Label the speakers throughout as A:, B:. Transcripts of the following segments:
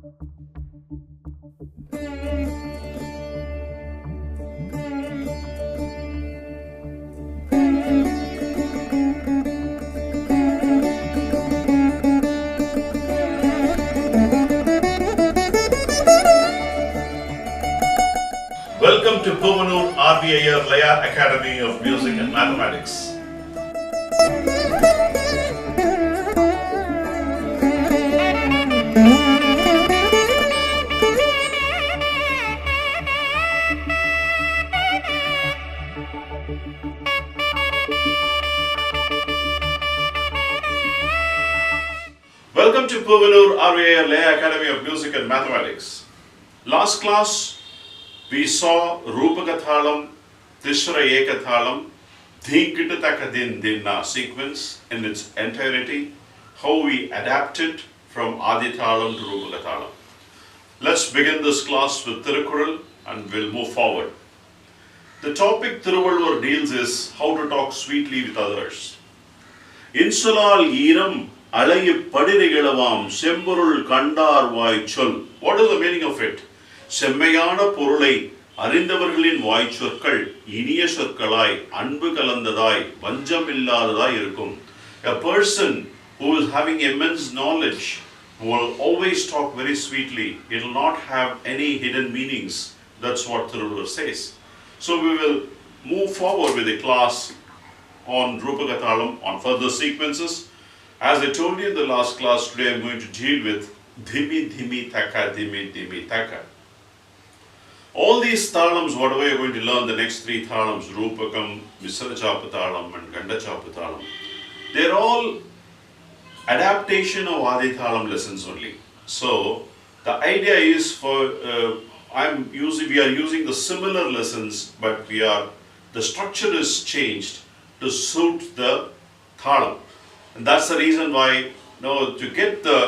A: Welcome to Puvanur Iyer Academy of Music and Mathematics. Welcome to Puvanur Iyer Academy of Music and Mathematics. Last class we saw Rupaka Thalam, Tishra Eka Thalam, Dhinkita Takadin Dinna sequence in its entirety, how we adapted from Adi Thalam to Rupaka Thalam. Let's begin this class with Thirukural and we'll move forward. The topic Thiruvalluvar deals is how to talk sweetly with others. Insulal Iram Alayi Padirigalam Semburul Kandar Vai Chol. What is the meaning of it? செம்மையான பொருளை அறிந்தவர்களின் வாய்ச்சொற்கள் இனிய சொற்களாய் அன்பு கலந்ததாய் வஞ்சமில்லாததாய் இருக்கும். A person who is having immense knowledge will always talk very sweetly. It will not have any hidden meanings. That's what Thiruvalluvar says. So we will move forward with a class on Rupaka Thalam, on further sequences. As I told you in the last class, today I am going to deal with Dhimi Dhimi Taka Dhimi Dhimi Taka. All these thalams, whatever you are going to learn, the next three thalams, Rupakam, Misrachapa Thalam and Gandachapa Thalam, they are all adaptation of Adi Thalam lessons only. So the idea is we are using the similar lessons, but the structure is changed to suit the thalam. And that's the reason why, to get the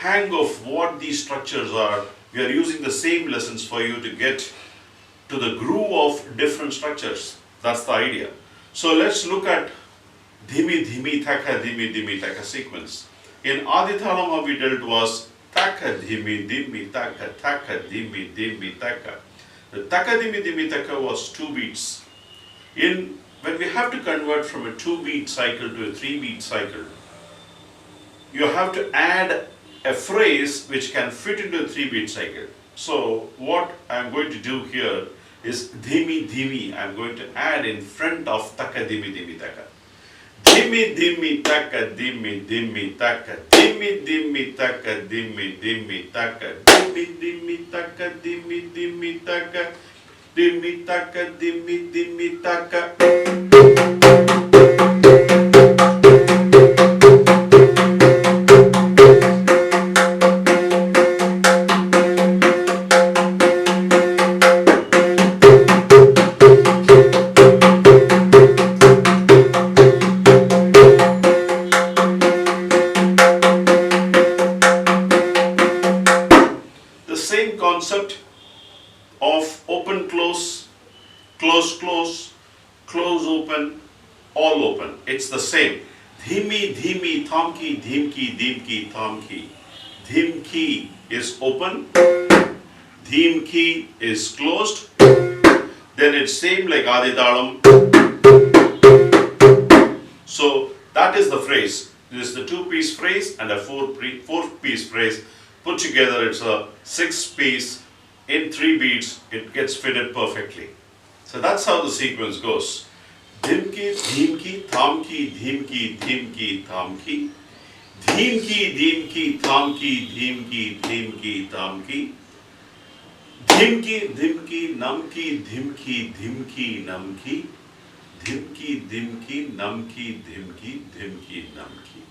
A: hang of what these structures are, we are using the same lessons for you to get to the groove of different structures. That's the idea. So let's look at Dhimi Dhimi Taka sequence. In Adi Thalam, how we dealt was Taka Dhimi Dhimi Taka Dhimi Dhimi Taka. The Taka Dhimi Dhimi Taka was 2 beats. When we have to convert from a 2-beat cycle to a 3-beat cycle, you have to add a phrase which can fit into a 3-beat cycle. So what I am going to do here is Dhimi Dhimi. I am going to add in front of Taka Dhimi Dhimi Taka. Dhimi Dhimi Taka Dhimi Dhimi Taka. Dhimi Dhimi Taka Dhimi Dhimi Taka. Dhimi Dhimi Taka Dhimi Dhimi Taka. Dhimi Taka Dhimi Dhimi Taka. Concept of open close, close close, close open, all open. It's the same. Dhimi dhimi thamki dhimki dhimki thamki. Dhimki is open, dhimki is closed. Then it's same like Adi Thalam. So that is the phrase. This is the 2-piece phrase and a 4-piece phrase. Put together, it's a 6-piece in 3 beats. It gets fitted perfectly. So that's how the sequence goes. Dhimki, dhimki, thamki, dhimki, dhimki, thamki. Dhimki, dhimki, thamki, dhimki, dhimki, thamki. Dhimki, dhimki, namki, dhimki, dhimki, namki. Dhimki, dhimki, namki, dhimki, dhimki, namki.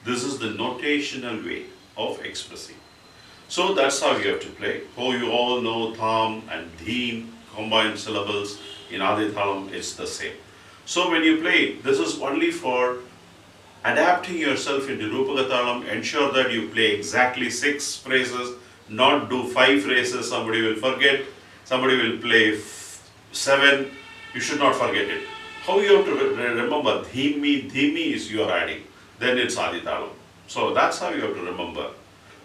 A: This is the notational way of expressing. So that's how you have to play. Oh, you all know tham and dheem, combined syllables. In Adi Thalam, it's the same. So when you play, this is only for adapting yourself into Rupaka Thalam. Ensure that you play exactly 6 phrases, not do 5 phrases. Somebody will forget. Somebody will play 7. You should not forget it. How you have to remember? Dhimi is you are adding. Then it's Adi Thalam. So that's how you have to remember.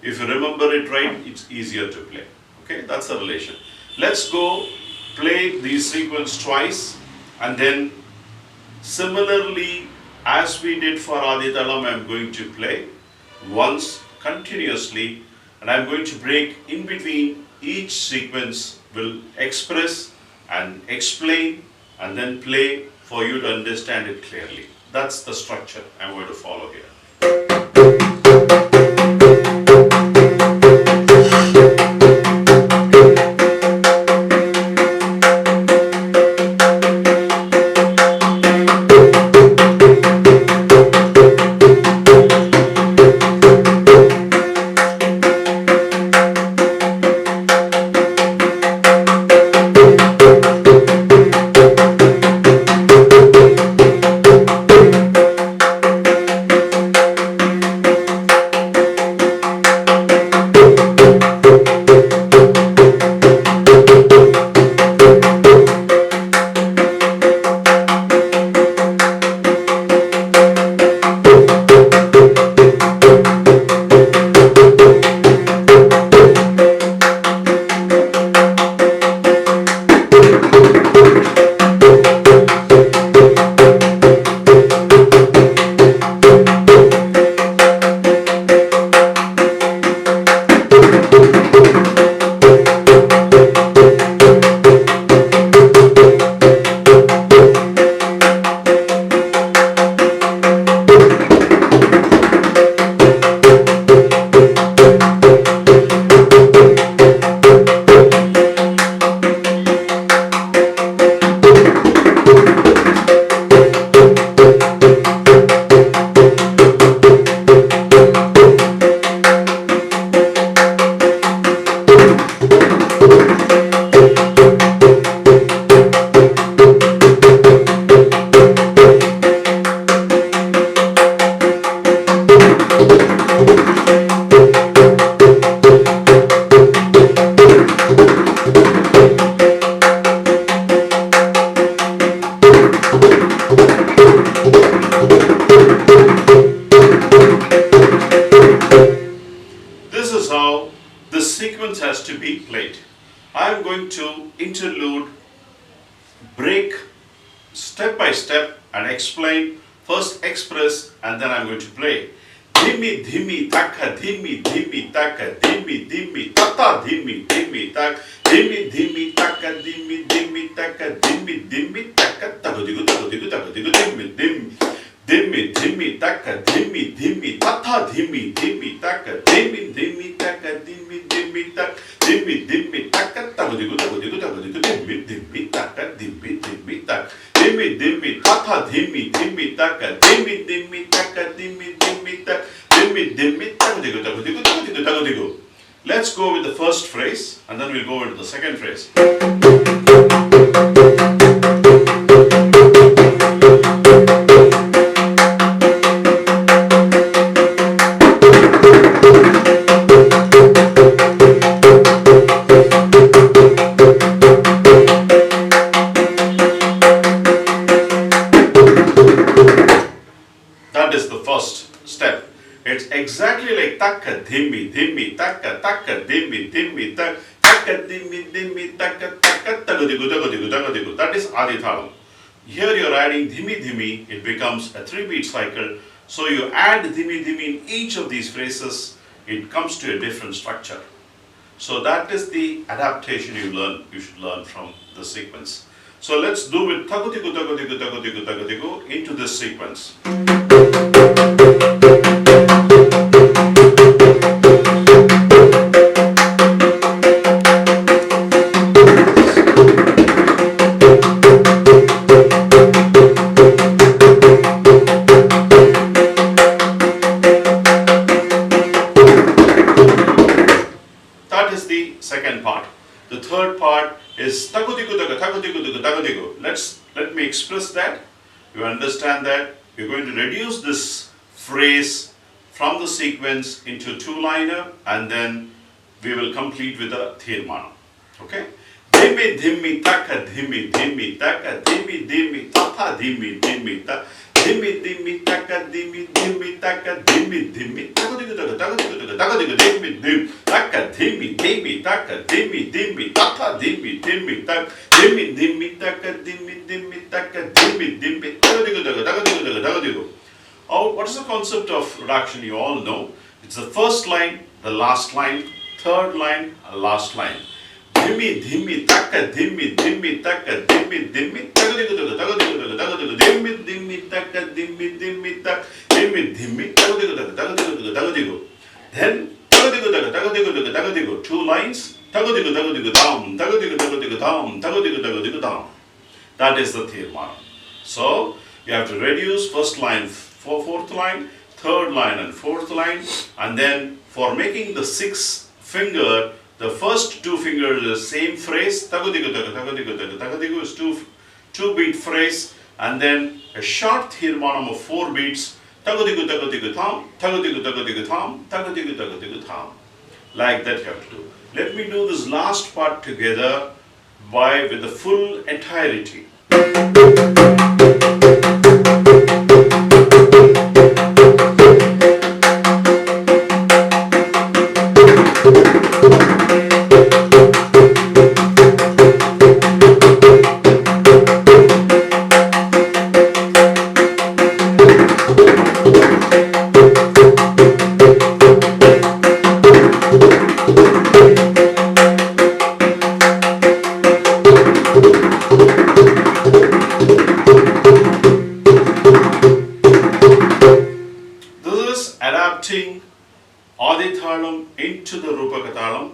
A: If you remember it right, it's easier to play. Okay, that's the relation. Let's go play the sequence twice, and then similarly as we did for Adi Talam, I'm going to play once continuously, and I'm going to break in between each sequence, will express and explain and then play for you to understand it clearly. That's the structure I'm going to follow here. Has to be played. I am going to interlude, break step by step and explain, first express, and then I am going to play. Dhimi dhimi taka, dhimi dhimi taka, dhimi dhimi tata, dhimi dhimi tak, dhimi dhimi taka, dhimi dhimi taka, dhimi dhimi taka, tagudigu tagudigu tagudigu dhimi dhimi. Dhimi dhimi taka, dhimi dhimi tata, dhimi dhimi taka, dhimi dhimi taka, dhimi dhimi tak, dhimi dhimi taka, tagudigu tagudigu tagudigu dhimi dhimi taka, dhimi dhimi tak, dhimi dhimi tata, dhimi dhimi taka, dhimi dhimi taka, dhimi dhimi tak, dhimi dhimi tagudigu tagudigu tagudigu tagudigu. Let's go with the first phrase and then we'll go into the second phrase. That is the first step. It's exactly like taka dhimi dhimi taka taka dhimi dhimi tak taka dhimi dhimi taka taka tagudigu tagudigu tagudigu. That is Adi Thalam. Here you are adding dhimi dhimi. It becomes a 3-beat cycle. So you add dhimi dhimi in each of these phrases. It comes to a different structure. So that is the adaptation you should learn from the sequence. So let's do with tagudigu tagudigu tagudigu tagudigu into this sequence. That is the second part. The third part is tagudigu tagudigu tagudigu. Let me express that. You understand that we're going to reduce this phrase from the sequence into 2-liner and then we will complete with a thirmana. Okay? Dhimi dhimi taka dhimi dhimi taka dhimi dhimi tata dhimi dhimi ta Dimmi dimmi taka dimmi dimmi taka dimmi dimmi taka digu taka taka digu taka taka digu dimmi dim taka dimmi dimmi taka dimmi dimmi taka dimmi dimmi taka dimmi dimmi taka dimmi dimmi taka dimmi dimmi taka digu taka taka digu taka taka digu. Oh, what is the concept of reduction? You all know. It's the first line, the last line, third line, last line. Dimmi dimmi taka dimmi dimmi taka dimmi dimmi taka digu taka taka digu taka taka digu dimmi dimmi taka dimmi dimmi taka dimmi dimmi taka digu taka taka digu taka digu. Then taka digu taka digu 2 lines. Taka digu down, taka digu down, taka digu down. That is the Tirmanam. So you have to reduce first line for fourth line, third line and fourth line, and then for making the 6th finger, the first 2 fingers the same phrase. Tagadigu is 2 beat phrase, and then a short Tirmanam of 4 beats. Tagadigu tham, tagadigu tham, tagadigu tham. Like that you have to do. Let me do this last part together with the full entirety. Adapting Adi Thalam into the Rupaka Thalam,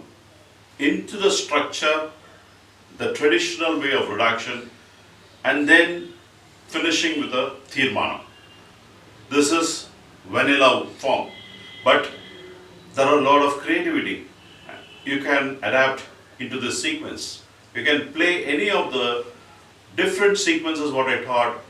A: into the structure, the traditional way of reduction, and then finishing with the Tirmanam. This is vanilla form, but there are a lot of creativity. You can adapt into this sequence. You can play any of the different sequences what I taught.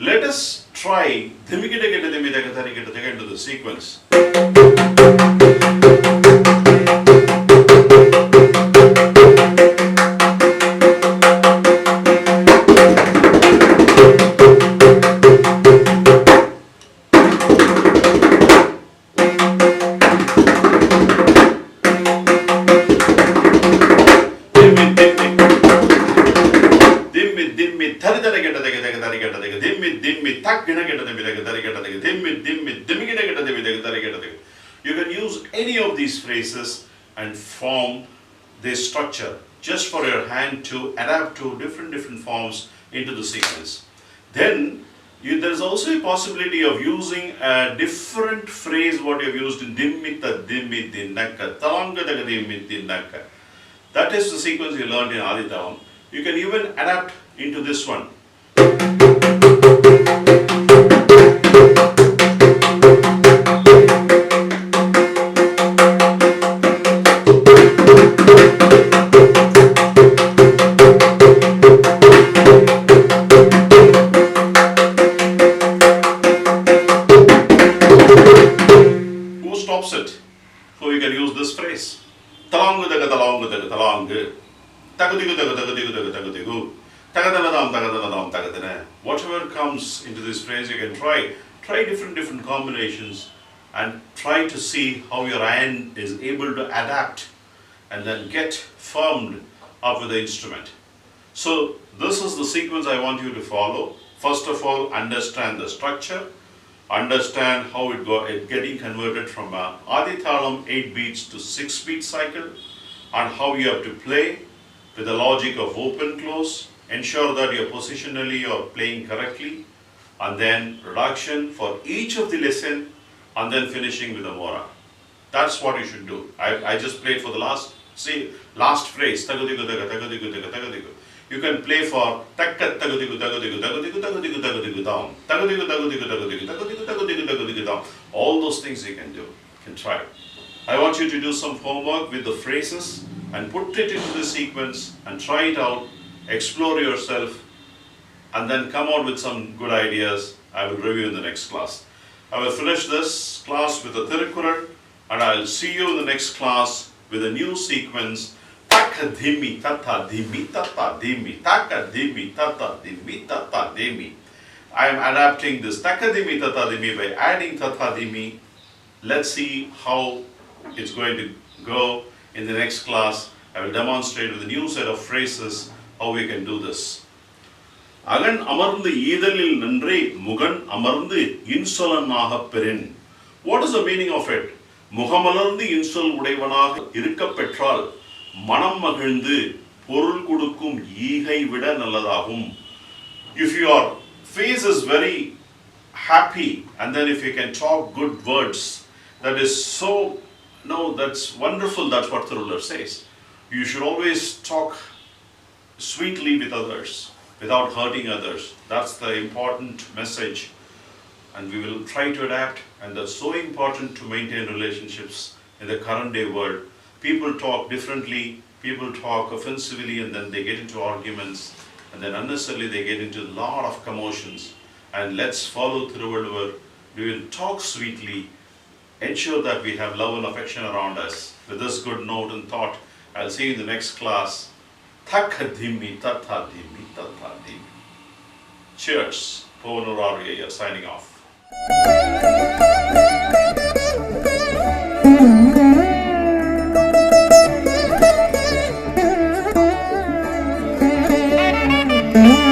A: Let us try into the sequence. You can use any of these phrases and form this structure just for your hand to adapt to different forms into the sequence. Then there is also a possibility of using a different phrase what you have used in dimmita dimmi dinnaka talanga daga dimmi dinnaka. That is the sequence you learned in Adi Thalam. You can even adapt into this one. Who stops it? So you can use this phrase. Talangu daga talangu daga talangu. Tagadigu daga tagadigu daga tagadigu. Tagadanadam tagadanadam tagadana. Whatever comes into this phrase you can try. Try different combinations and try to see how your hand is able to adapt and then get formed up with the instrument. So this is the sequence I want you to follow. First of all, understand the structure. Understand how it getting converted from a Adi Thalam 8 beats to 6 beat cycle, and how you have to play with the logic of open close. Ensure that you're positionally or playing correctly, and then reduction for each of the lesson, and then finishing with a mora. That's what you should do. I just played for the last phrase. Tagadigu daga tagadigu daga tagadigu. You can play for takka tagadigu tagadigu tagadigu tagadigu tagadigu down. Tagadigu tagadigu tagadigu tagadigu tagadigu tagadigu down. All those things you can do. You can try. I want you to do some homework with the phrases and put it into the sequence and try it out. Explore yourself and then come out with some good ideas. I will review in the next class. I will finish this class with a Thirukkural, and I will see you in the next class with a new sequence. Taka dhimi, tata dhimi, tata dhimi, taka dhimi, tata dhimi, tata dhimi. I am adapting this taka dhimi, tata dhimi by adding tata dhimi. Let's see how it's going to go in the next class. I will demonstrate with a new set of phrases how we can do this. Agan amarndu idalil nandre mugan amarndu insolanaga perin. What is the meaning of it? முகமலர்ந்து இன்சொல் உடையவனாக இருக்க பெற்றால் மனம் மகிழ்ந்து பொருள் கொடுக்கும் ஈகை விட நல்லதாகும். If your face is very happy and then if you can talk good words, that is so, no, that's wonderful. That's what the ruler says. You should always talk sweetly with others without hurting others. That's the important message, and we will try to adapt. And that's so important to maintain relationships in the current day world. People talk differently, people talk offensively, and then they get into arguments, and then unnecessarily they get into a lot of commotions. And let's follow through. We will talk sweetly, ensure that we have love and affection around us. With this good note and thought, I'll see you in the next class. Thakadhimi, tathadhimi, tathadhimi. Cheers. Puvanur, Iyer signing off.
B: Mm-hmm.